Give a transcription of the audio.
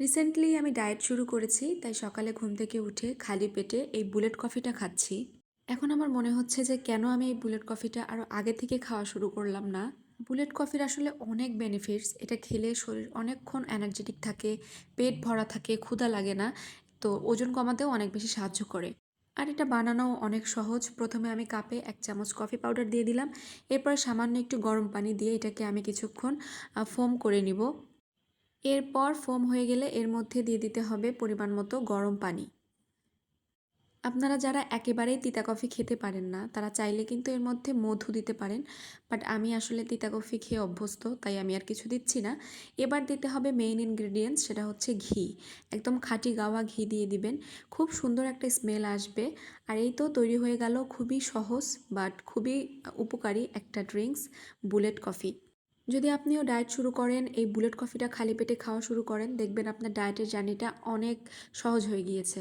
Recently আমি diet শুরু করেছি, তাই সকালে ঘুম থেকে উঠে খালি পেটে এই বুলেট কফিটা খাচ্ছি। এখন আমার মনে হচ্ছে যে কেন আমি এই বুলেট কফিটা আরও আগে থেকে খাওয়া শুরু করলাম না। বুলেট কফির আসলে অনেক বেনিফিটস। এটা খেলে শরীর অনেকক্ষণ এনার্জেটিক থাকে, পেট ভরা থাকে, ক্ষুধা লাগে না। তো ওজন কমাতেও অনেক বেশি সাহায্য করে। আর এটা বানানোও অনেক সহজ। প্রথমে আমি কাপে 1 চামচ কফি পাউডার দিয়ে দিলাম। এরপরে সামান্য একটু গরম পানি দিয়ে এটাকে আমি কিছুক্ষণ ফোম করে নিব। এরপর ফোম হয়ে গেলে এর মধ্যে দিয়ে দিতে হবে পরিমাণ মতো গরম পানি। আপনারা যারা একেবারেই তিতা কফি খেতে পারেন না, তারা চাইলে কিন্তু এর মধ্যে মধু দিতে পারেন। বাট আমি আসলে তিতা কফি খেয়ে অভ্যস্ত, তাই আমি আর কিছু দিচ্ছি না। এবার দিতে হবে মেইন ইনগ্রেডিয়েন্টস, সেটা হচ্ছে ঘি। একদম খাঁটি গাওয়া ঘি দিয়ে দিবেন। খুব সুন্দর একটা স্মেল আসবে। আর এই তো তৈরি হয়ে গেল খুবই সহজ বাট খুবই উপকারী একটা ড্রিঙ্কস, বুলেট কফি। যদি আপনিও ডায়েট শুরু করেন, এই বুলেট কফিটা খালি পেটে খাওয়া শুরু করেন, দেখবেন আপনার ডায়েটের জার্নিটা অনেক সহজ হয়ে গিয়েছে।